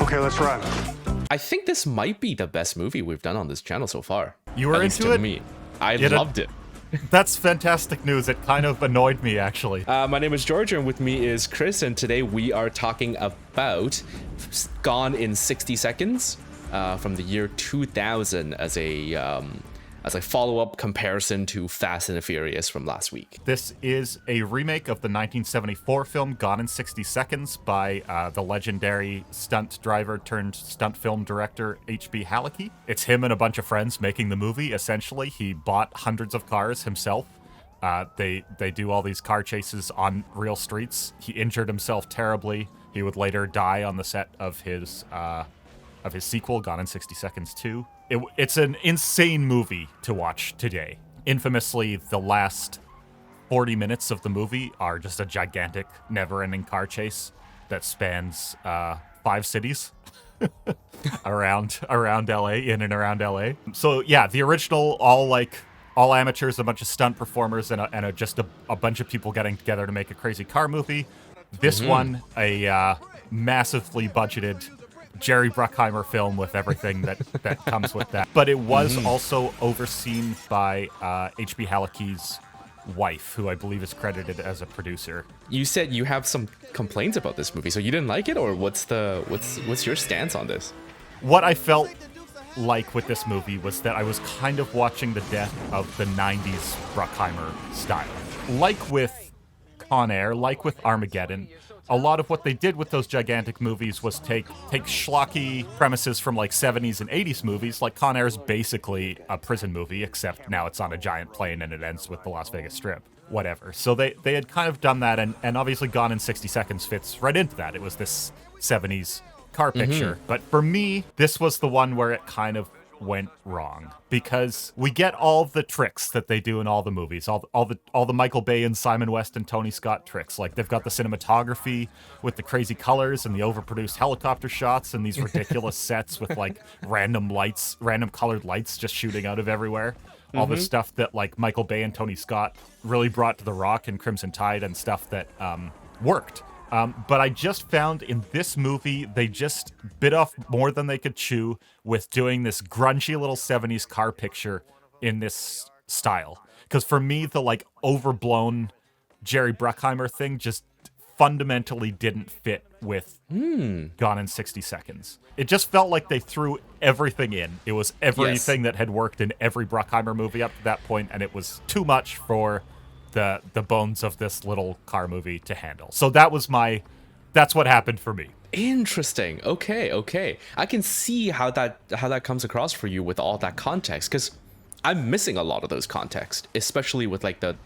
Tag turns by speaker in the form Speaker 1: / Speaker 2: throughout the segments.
Speaker 1: Okay, let's run.
Speaker 2: I think this might be the best movie we've done on this channel so far.
Speaker 3: You were
Speaker 2: At least
Speaker 3: into
Speaker 2: to
Speaker 3: it?
Speaker 2: me. I loved it.
Speaker 3: That's fantastic news. It kind of annoyed me, actually.
Speaker 2: My name is George, and with me is Chris, and today we are talking about Gone in 60 Seconds from the year 2000 as a follow-up comparison to Fast and the Furious from last week.
Speaker 3: This is a remake of the 1974 film Gone in 60 Seconds by the legendary stunt driver turned stunt film director H.B. Halicki. It's him and a bunch of friends making the movie, essentially. He bought hundreds of cars himself. They do all these car chases on real streets. He injured himself terribly. He would later die on the set of his sequel, Gone in 60 Seconds 2. It's an insane movie to watch today. Infamously, the last 40 minutes of the movie are just a gigantic, never-ending car chase that spans 5 cities around LA, in and around LA. So yeah, the original, all amateurs, a bunch of stunt performers, and just a bunch of people getting together to make a crazy car movie. This one, a massively budgeted Jerry Bruckheimer film with everything that comes with that. But it was also overseen by H.B. Halicki's wife, who I believe is credited as a producer.
Speaker 2: You said you have some complaints about this movie, so you didn't like it, or what's your stance on this?
Speaker 3: What I felt like with this movie was that I was kind of watching the death of the 90s Bruckheimer style. Like with Con Air, like with Armageddon, a lot of what they did with those gigantic movies was take schlocky premises from like 70s and 80s movies. Like Con Air is basically a prison movie, except now it's on a giant plane and it ends with the Las Vegas Strip. Whatever. So they had kind of done that, and obviously Gone in 60 Seconds fits right into that. It was this 70s car picture. But for me, this was the one where it kind of went wrong, because we get all the tricks that they do in all the movies, all the Michael Bay and Simon West and Tony Scott tricks. Like, they've got the cinematography with the crazy colors and the overproduced helicopter shots and these ridiculous sets with like random colored lights just shooting out of everywhere. All the stuff that like Michael Bay and Tony Scott really brought to The Rock and Crimson Tide, and stuff that worked. But I just found in this movie, they just bit off more than they could chew with doing this grungy little 70s car picture in this style. Because for me, the like overblown Jerry Bruckheimer thing just fundamentally didn't fit with Gone in 60 Seconds. It just felt like they threw everything in. It was everything that had worked in every Bruckheimer movie up to that point, and it was too much for the bones of this little car movie to handle. So that's what happened for me.
Speaker 2: Interesting. Okay. I can see how that comes across for you with all that context, because I'm missing a lot of those context, especially with like the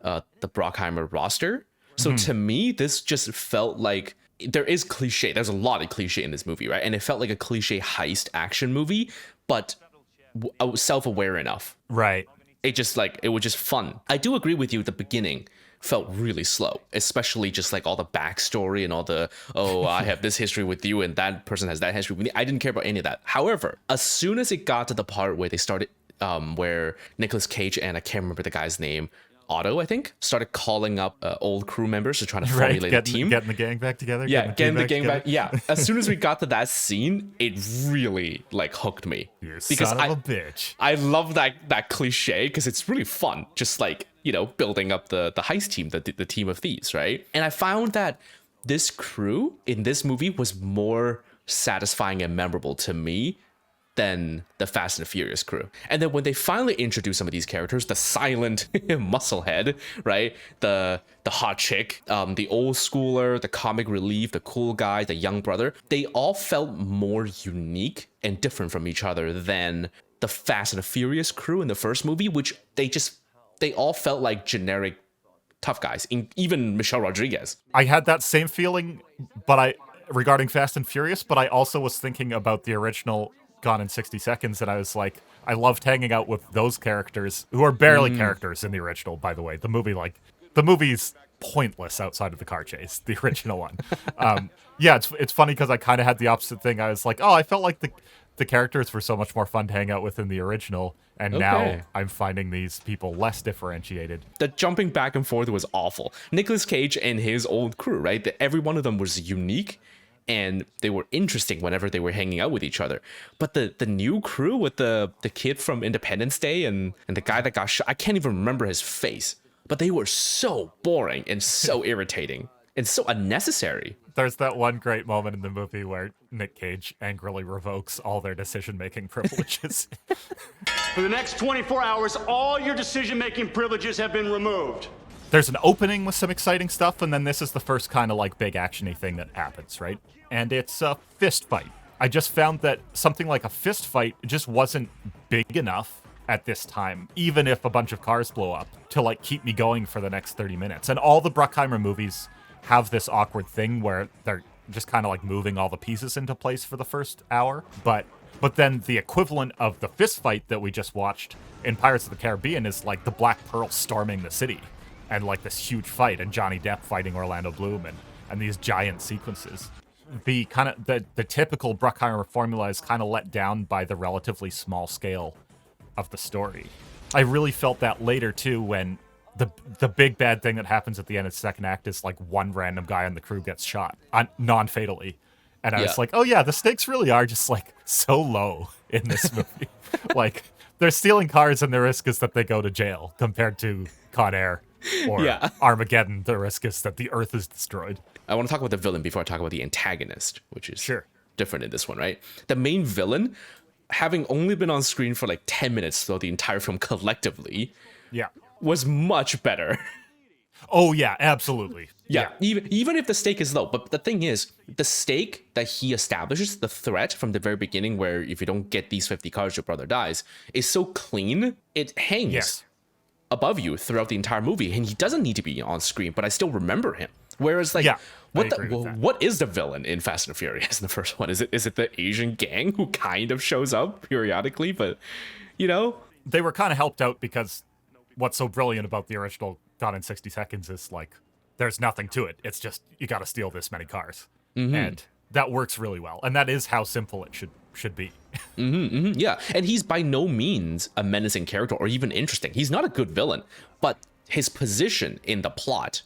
Speaker 2: Bruckheimer roster. So to me, this just felt like there's a lot of cliche in this movie, right? And it felt like a cliche heist action movie, but self-aware enough.
Speaker 3: Right.
Speaker 2: It was just fun. I do agree with you. The beginning felt really slow, especially just like all the backstory and all the, I have this history with you and that person has that history with me. I didn't care about any of that. However, as soon as it got to the part where they started, where Nicolas Cage and I can't remember the guy's name, Otto, I think, started calling up old crew members to try to formulate a team.
Speaker 3: Getting the gang back together?
Speaker 2: Yeah, getting the gang back. Yeah. As soon as we got to that scene, it really like hooked me.
Speaker 3: You son of a bitch.
Speaker 2: I love that cliche because it's really fun. Just like, building up the heist team, the team of thieves, right? And I found that this crew in this movie was more satisfying and memorable to me than the Fast and the Furious crew. And then when they finally introduced some of these characters, the silent musclehead, right? The hot chick, the old schooler, the comic relief, the cool guy, the young brother, they all felt more unique and different from each other than the Fast and the Furious crew in the first movie, which they all felt like generic tough guys, even Michelle Rodriguez.
Speaker 3: I had that same feeling, regarding Fast and Furious, but I also was thinking about the original Gone in 60 Seconds, and I was like, I loved hanging out with those characters, who are barely characters in the original, by the way. The movie's pointless outside of the car chase, the original one. It's funny because I kind of had the opposite thing. I was like, I felt like the characters were so much more fun to hang out with in the original, and now I'm finding these people less differentiated.
Speaker 2: The jumping back and forth was awful. Nicolas Cage and his old crew, right? Every one of them was unique and they were interesting whenever they were hanging out with each other. But the new crew with the kid from Independence Day and the guy that got shot, I can't even remember his face, but they were so boring and so irritating and so unnecessary.
Speaker 3: There's that one great moment in the movie where Nick Cage angrily revokes all their decision-making privileges.
Speaker 1: For the next 24 hours, all your decision-making privileges have been removed.
Speaker 3: There's an opening with some exciting stuff, and then this is the first kind of like big action-y thing that happens, right? And it's a fist fight. I just found that something like a fist fight just wasn't big enough at this time, even if a bunch of cars blow up, to like keep me going for the next 30 minutes. And all the Bruckheimer movies have this awkward thing where they're just kind of like moving all the pieces into place for the first hour. But then the equivalent of the fist fight that we just watched in Pirates of the Caribbean is like the Black Pearl storming the city and like this huge fight and Johnny Depp fighting Orlando Bloom and these giant sequences. The kind of the typical Bruckheimer formula is kind of let down by the relatively small scale of the story. I really felt that later too when the big bad thing that happens at the end of the second act is like one random guy on the crew gets shot non-fatally. And I was like, oh yeah, the stakes really are just like so low in this movie. Like they're stealing cars and the risk is that they go to jail compared to Con Air or Armageddon. The risk is that the earth is destroyed.
Speaker 2: I want to talk about the villain before I talk about the antagonist, which is
Speaker 3: Sure.
Speaker 2: different in this one, right? The main villain, having only been on screen for like 10 minutes throughout the entire film collectively, was much better.
Speaker 3: Oh yeah, absolutely.
Speaker 2: Yeah, even if the stake is low. But the thing is, the stake that he establishes, the threat from the very beginning, where if you don't get these 50 cars, your brother dies, is so clean, it hangs above you throughout the entire movie. And he doesn't need to be on screen, but I still remember him. Whereas, like, what is the villain in Fast and Furious in the first one? Is it the Asian gang who kind of shows up periodically? But, you know?
Speaker 3: They were kind of helped out because what's so brilliant about the original Gone in 60 Seconds is, like, there's nothing to it. It's just, you got to steal this many cars. Mm-hmm. And that works really well. And that is how simple it should be.
Speaker 2: Yeah, and he's by no means a menacing character or even interesting. He's not a good villain, but his position in the plot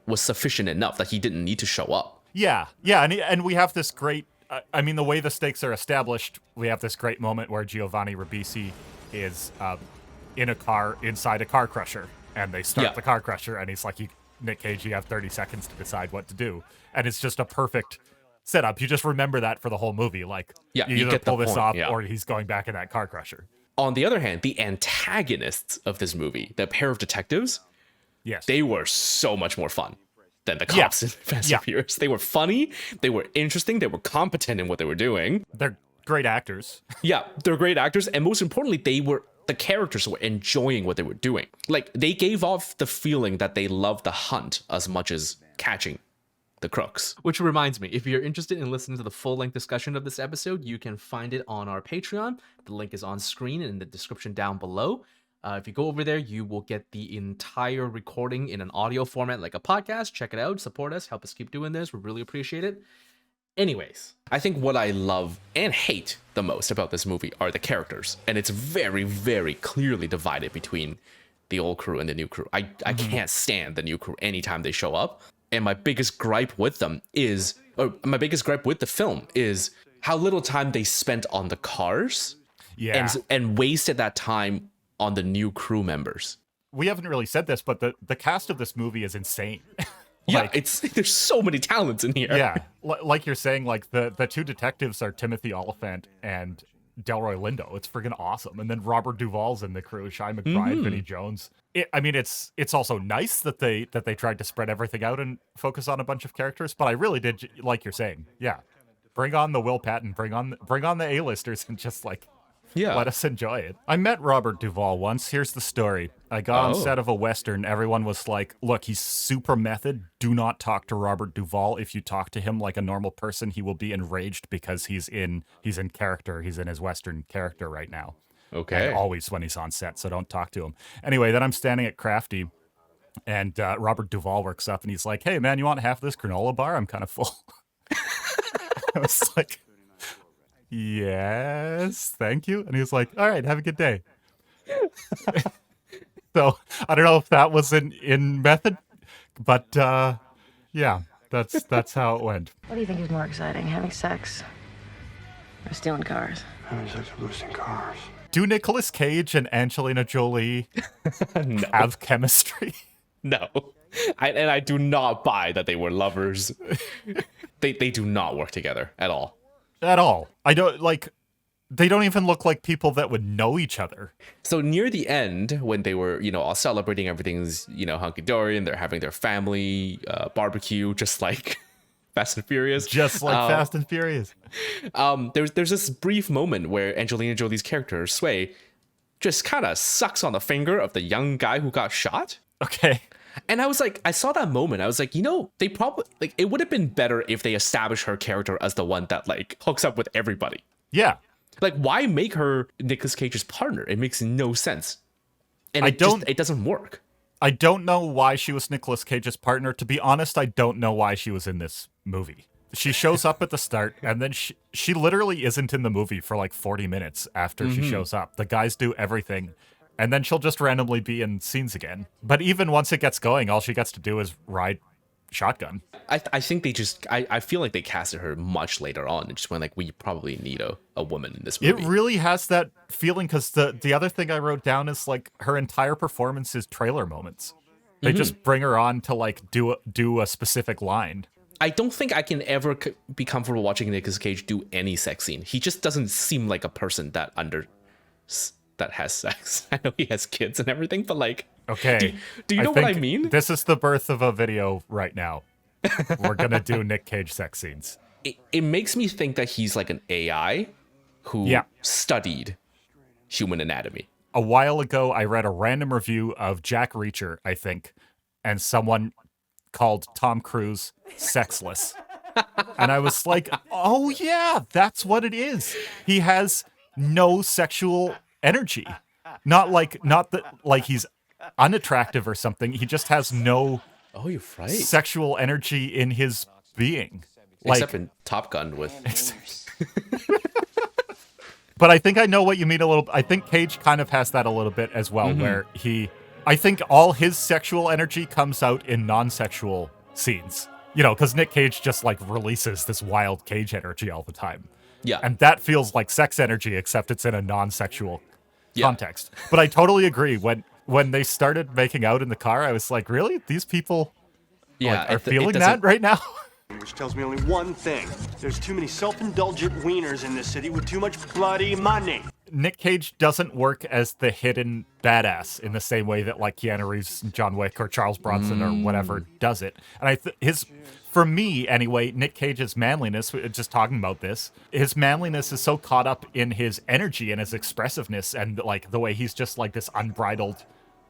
Speaker 2: was sufficient enough that he didn't need to show up.
Speaker 3: Yeah, and we have this great, I mean, the way the stakes are established, we have this great moment where Giovanni Ribisi is in a car inside a car crusher, and they start the car crusher, and he's like, Nick Cage, you have 30 seconds to decide what to do. And it's just a perfect setup. You just remember that for the whole movie. Like, you either pull this off or he's going back in that car crusher.
Speaker 2: On the other hand, the antagonists of this movie, the pair of detectives, they were so much more fun than the cops in Fast and Furious. They were funny, they were interesting, they were competent in what they were doing.
Speaker 3: They're great actors.
Speaker 2: Yeah, they're great actors, and most importantly, the characters were enjoying what they were doing. Like, they gave off the feeling that they loved the hunt as much as catching the crooks. Which reminds me, if you're interested in listening to the full-length discussion of this episode, you can find it on our Patreon. The link is on screen and in the description down below. If you go over there, you will get the entire recording in an audio format like a podcast. Check it out, support us, help us keep doing this. We really appreciate it. Anyways, I think what I love and hate the most about this movie are the characters. And it's very, very clearly divided between the old crew and the new crew. I can't stand the new crew anytime they show up. And my biggest gripe with them is, or my biggest gripe with the film is how little time they spent on the cars. And wasted that time on the new crew members.
Speaker 3: We haven't really said this, but the cast of this movie is insane.
Speaker 2: There's so many talents in here.
Speaker 3: Yeah, like you're saying, like the two detectives are Timothy Oliphant and Delroy Lindo. It's friggin' awesome. And then Robert Duvall's in the crew, Shia McBride, Vinnie Jones. It's also nice that they tried to spread everything out and focus on a bunch of characters. But I really did, like you're saying, bring on the Will Patton, bring on the A-listers, and just like. Let us enjoy it. I met Robert Duvall once. Here's the story. I got on set of a Western. Everyone was like, look, he's super method. Do not talk to Robert Duvall. If you talk to him like a normal person, he will be enraged because he's in character. He's in his Western character right now.
Speaker 2: Okay.
Speaker 3: And always when he's on set, so don't talk to him. Anyway, then I'm standing at Crafty, and Robert Duvall works up, and he's like, hey, man, you want half this granola bar? I'm kind of full. I was like... Yes, thank you. And he was like, all right, have a good day. So I don't know if that was in method, but That's how it went.
Speaker 4: What do you think is more exciting, having sex or stealing cars?
Speaker 1: Having sex with boosting cars.
Speaker 3: Do Nicolas Cage and Angelina Jolie have chemistry?
Speaker 2: No. I do not buy that they were lovers. They do not work together at all.
Speaker 3: At all. I don't like. They don't even look like people that would know each other.
Speaker 2: So near the end, when they were, all celebrating, everything's, hunky-dory, and they're having their family barbecue, just like Fast and Furious.
Speaker 3: Just like Fast and Furious.
Speaker 2: There's this brief moment where Angelina Jolie's character, Sway, just kind of sucks on the finger of the young guy who got shot.
Speaker 3: Okay.
Speaker 2: And I was like, I saw that moment. I was like, they probably, like, it would have been better if they established her character as the one that, like, hooks up with everybody.
Speaker 3: Yeah.
Speaker 2: Like, why make her Nicolas Cage's partner? It makes no sense. And it doesn't work.
Speaker 3: I don't know why she was Nicolas Cage's partner. To be honest, I don't know why she was in this movie. She shows up at the start, and then she literally isn't in the movie for like 40 minutes after she shows up. The guys do everything, and then she'll just randomly be in scenes again. But even once it gets going, all she gets to do is ride shotgun.
Speaker 2: I think they just, I feel like they casted her much later on. And just went like, we probably need a woman in this movie.
Speaker 3: It really has that feeling, because the other thing I wrote down is like her entire performance is trailer moments. They just bring her on to like do a specific line.
Speaker 2: I don't think I can ever be comfortable watching Nicolas Cage do any sex scene. He just doesn't seem like a person that has sex. I know he has kids and everything, but like,
Speaker 3: okay,
Speaker 2: do you know what I mean?
Speaker 3: This is the birth of a video right now. We're gonna do Nick Cage sex scenes.
Speaker 2: It makes me think that he's like an AI who studied human anatomy.
Speaker 3: A while ago, I read a random review of Jack Reacher, I think, and someone called Tom Cruise sexless. And I was like, oh yeah, that's what it is. He has no sexual energy. Not that like he's unattractive or something. He just has no
Speaker 2: you're right.
Speaker 3: sexual energy in his being.
Speaker 2: Except in Top Gun with...
Speaker 3: But I think I know what you mean a little. I think Cage kind of has that a little bit as well, where I think all his sexual energy comes out in non-sexual scenes. Because Nick Cage just like releases this wild Cage energy all the time.
Speaker 2: Yeah.
Speaker 3: And that feels like sex energy, except it's in a non-sexual context. But I totally agree. When they started making out in the car, I was like, really? These people are feeling that right now?
Speaker 1: Which tells me only one thing. There's too many self-indulgent wieners in this city with too much bloody money.
Speaker 3: Nick Cage doesn't work as the hidden badass in the same way that like Keanu Reeves and John Wick or Charles Bronson or whatever does it. And for me anyway, Nick Cage's manliness, just talking about this, his manliness is so caught up in his energy and his expressiveness and like the way he's just like this unbridled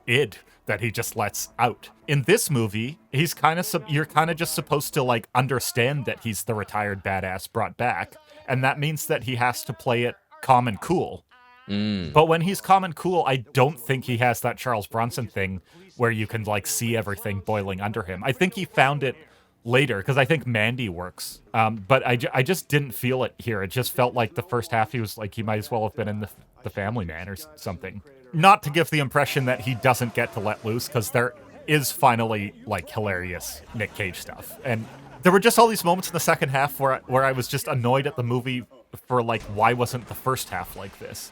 Speaker 3: id that he just lets out. In this movie, he's you're kind of just supposed to like understand that he's the retired badass brought back, and that means that he has to play it calm and cool. But when he's calm and cool, I don't think he has that Charles Bronson thing where you can like see everything boiling under him. I think he found it later, because I think Mandy works. But I just didn't feel it here. It just felt like the first half he was like, he might as well have been in the Family Man or something. Not to give the impression that he doesn't get to let loose, because there is finally like hilarious Nick Cage stuff. And there were just all these moments in the second half where I was just annoyed at the movie for like, why wasn't the first half like this?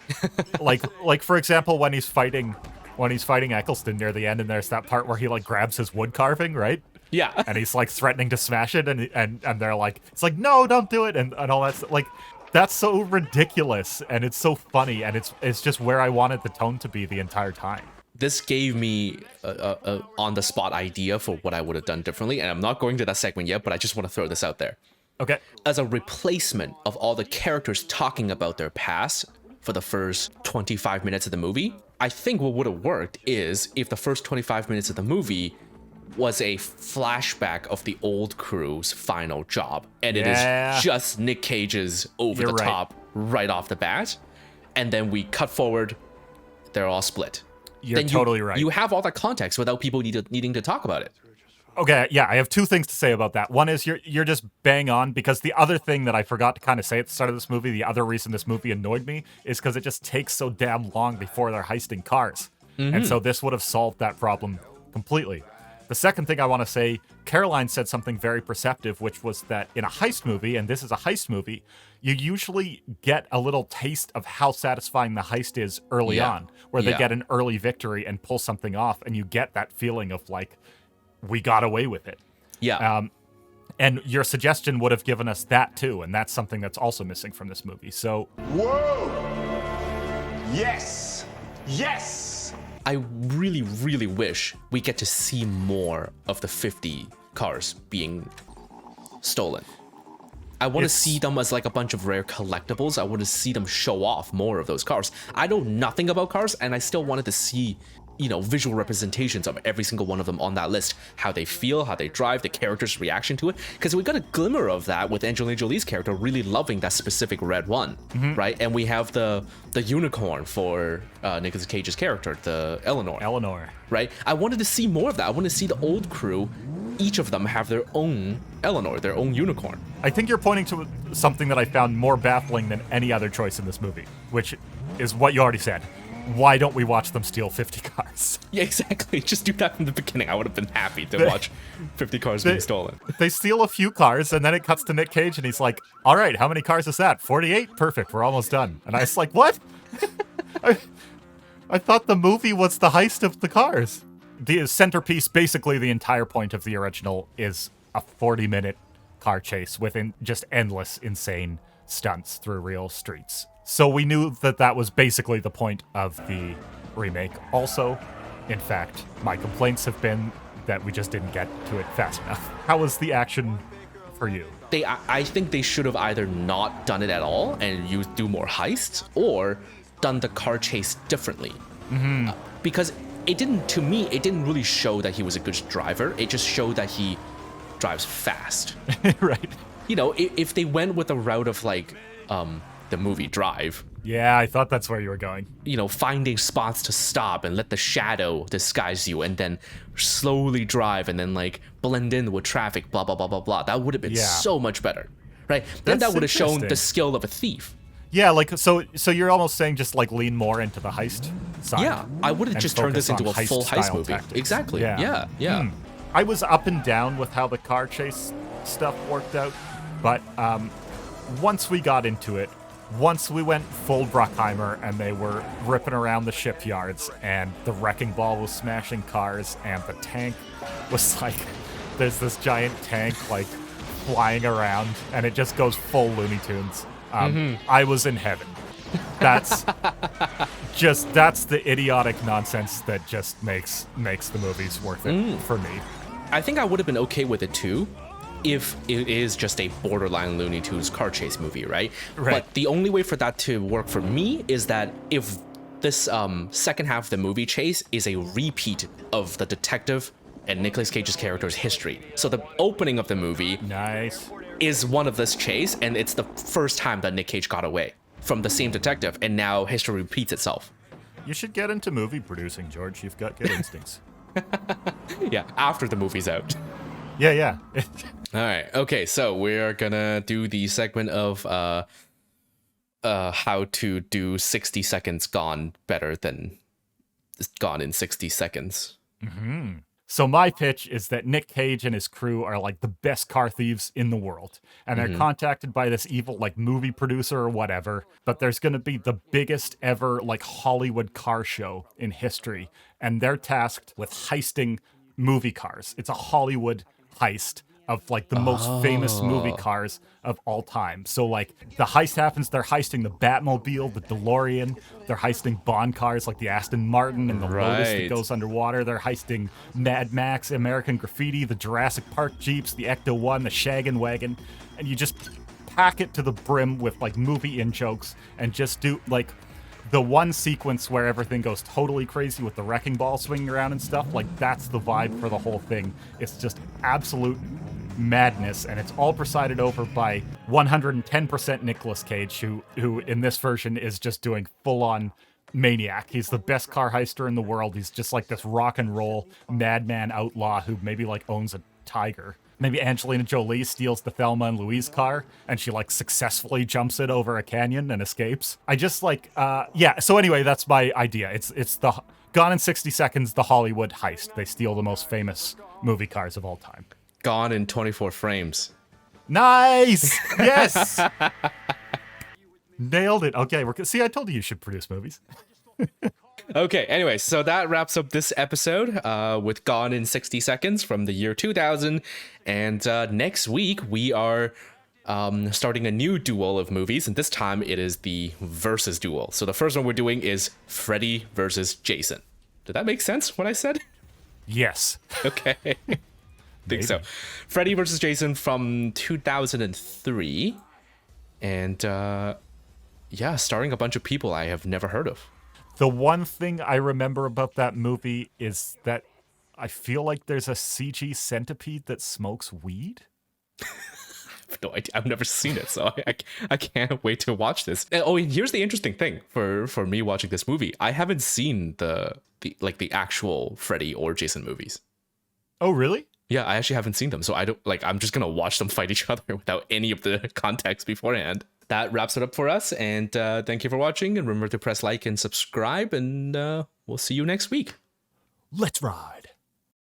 Speaker 3: like for example, when he's fighting Eccleston near the end, and there's that part where he like grabs his wood carving, right?
Speaker 2: Yeah.
Speaker 3: And he's like threatening to smash it, and they're like, it's like, no, don't do it, and all that stuff. Like, that's so ridiculous, and it's so funny, and it's just where I wanted the tone to be the entire time.
Speaker 2: This gave me a on-the-spot idea for what I would have done differently, and I'm not going to that segment yet, but I just want to throw this out there.
Speaker 3: Okay.
Speaker 2: As a replacement of all the characters talking about their past for the first 25 minutes of the movie, I think what would have worked is if the first 25 minutes of the movie was a flashback of the old crew's final job, and it is just Nick Cage's over-the-top right off the bat, and then we cut forward, they're all split.
Speaker 3: You're totally right.
Speaker 2: You have all that context without people needing to talk about it.
Speaker 3: Okay, yeah, I have two things to say about that. One is you're just bang on, because the other thing that I forgot to kind of say at the start of this movie, the other reason this movie annoyed me, is because it just takes so damn long before they're heisting cars. And so this would have solved that problem completely. The second thing I want to say, Caroline said something very perceptive, which was that in a heist movie, and this is a heist movie, you usually get a little taste of how satisfying the heist is early on, where they get an early victory and pull something off, and you get that feeling of like, we got away with it.
Speaker 2: Yeah.
Speaker 3: And your suggestion would have given us that too, and that's something that's also missing from this movie. So,
Speaker 1: Whoa! Yes! Yes!
Speaker 2: I really, really wish we get to see more of the 50 cars being stolen. I want to see them as like a bunch of rare collectibles. I want to see them show off more of those cars. I know nothing about cars, and I still wanted to see, you know, visual representations of every single one of them on that list. How they feel, how they drive, the character's reaction to it. Because we got a glimmer of that with Angelina Jolie's character really loving that specific red one, right? And we have the unicorn for Nicolas Cage's character, the Eleanor. Right? I wanted to see more of that. I want to see the old crew, each of them have their own Eleanor, their own unicorn.
Speaker 3: I think you're pointing to something that I found more baffling than any other choice in this movie, which is what you already said. Why don't we watch them steal 50 cars?
Speaker 2: Yeah, exactly. Just do that from the beginning. I would have been happy to watch 50 cars being stolen.
Speaker 3: They steal a few cars, and then it cuts to Nick Cage, and he's like, all right, how many cars is that? 48? Perfect, we're almost done. And I was like, what? I thought the movie was the heist of the cars. The centerpiece, basically the entire point of the original, is a 40-minute car chase with just endless, insane stunts through real streets. So we knew that that was basically the point of the remake. Also, in fact, my complaints have been that we just didn't get to it fast enough. How was the action for you?
Speaker 2: I think they should have either not done it at all and do more heists, or done the car chase differently. Because it didn't really show that he was a good driver. It just showed that he drives fast.
Speaker 3: Right.
Speaker 2: You know, if they went with a route of like the movie Drive.
Speaker 3: Yeah, I thought that's where you were going.
Speaker 2: You know, finding spots to stop and let the shadow disguise you, and then slowly drive and then like blend in with traffic, blah, blah, blah, blah, blah. That would have been so much better, right? Then that would have shown the skill of a thief.
Speaker 3: Yeah, like, so you're almost saying just like lean more into the heist side?
Speaker 2: Yeah, I would have just turned this into a full heist movie.
Speaker 3: Tactics.
Speaker 2: Exactly, yeah.
Speaker 3: I was up and down with how the car chase stuff worked out, but once we got into it, once we went full Bruckheimer and they were ripping around the shipyards and the wrecking ball was smashing cars and the tank was like, there's this giant tank like flying around and it just goes full Looney Tunes. I was in heaven. That's the idiotic nonsense that just makes the movies worth it for me.
Speaker 2: I think I would have been okay with it too, if it is just a borderline Looney Tunes car chase movie, right? But the only way for that to work for me is that if this second half of the movie chase is a repeat of the detective and Nicolas Cage's character's history. So the opening of the movie is one of this chase, and it's the first time that Nick Cage got away from the same detective, and now history repeats itself.
Speaker 3: You should get into movie producing, George. You've got good instincts.
Speaker 2: Yeah, after the movie's out.
Speaker 3: Yeah.
Speaker 2: All right. Okay, so we're gonna do the segment of how to do 60 seconds gone better than gone in 60 seconds.
Speaker 3: So my pitch is that Nick Cage and his crew are like the best car thieves in the world. And they're contacted by this evil like movie producer or whatever. But there's going to be the biggest ever like Hollywood car show in history. And they're tasked with heisting movie cars. It's a Hollywood heist of like the most famous movie cars of all time. So like the heist happens, they're heisting the Batmobile, the DeLorean, they're heisting Bond cars like the Aston Martin and the Lotus that goes underwater. They're heisting Mad Max, American Graffiti, the Jurassic Park Jeeps, the Ecto-1, the Shaggin' Wagon, and you just pack it to the brim with like movie in-jokes and just do like the one sequence where everything goes totally crazy with the wrecking ball swinging around and stuff. Like that's the vibe for the whole thing. It's just absolute madness, and it's all presided over by 110% Nicolas Cage, who in this version is just doing full-on maniac. He's the best car heister in the world. He's just like this rock and roll madman outlaw who maybe like owns a tiger. Maybe Angelina Jolie steals the Thelma and Louise car and she like successfully jumps it over a canyon and escapes. I just like so anyway, that's my idea. It's the Gone in 60 Seconds, the Hollywood heist. They steal the most famous movie cars of all time.
Speaker 2: Gone in 24 frames.
Speaker 3: Nice! Yes! Nailed it. Okay, see, I told you should produce movies.
Speaker 2: Okay, anyway, so that wraps up this episode with Gone in 60 Seconds from the year 2000. And next week, we are starting a new duel of movies, and this time it is the versus duel. So the first one we're doing is Freddy versus Jason. Did that make sense, what I said?
Speaker 3: Yes.
Speaker 2: Okay. Think so. Freddy versus Jason from 2003. And yeah, starring a bunch of people I have never heard of.
Speaker 3: The one thing I remember about that movie is that I feel like there's a CG centipede that smokes weed.
Speaker 2: I have no idea. I've never seen it, so I can't wait to watch this. And here's the interesting thing for me watching this movie. I haven't seen the actual Freddy or Jason movies.
Speaker 3: Oh, really?
Speaker 2: Yeah, I actually haven't seen them, so I'm just gonna watch them fight each other without any of the context beforehand. That wraps it up for us, and thank you for watching, and remember to press like and subscribe, and we'll see you next week.
Speaker 3: Let's ride.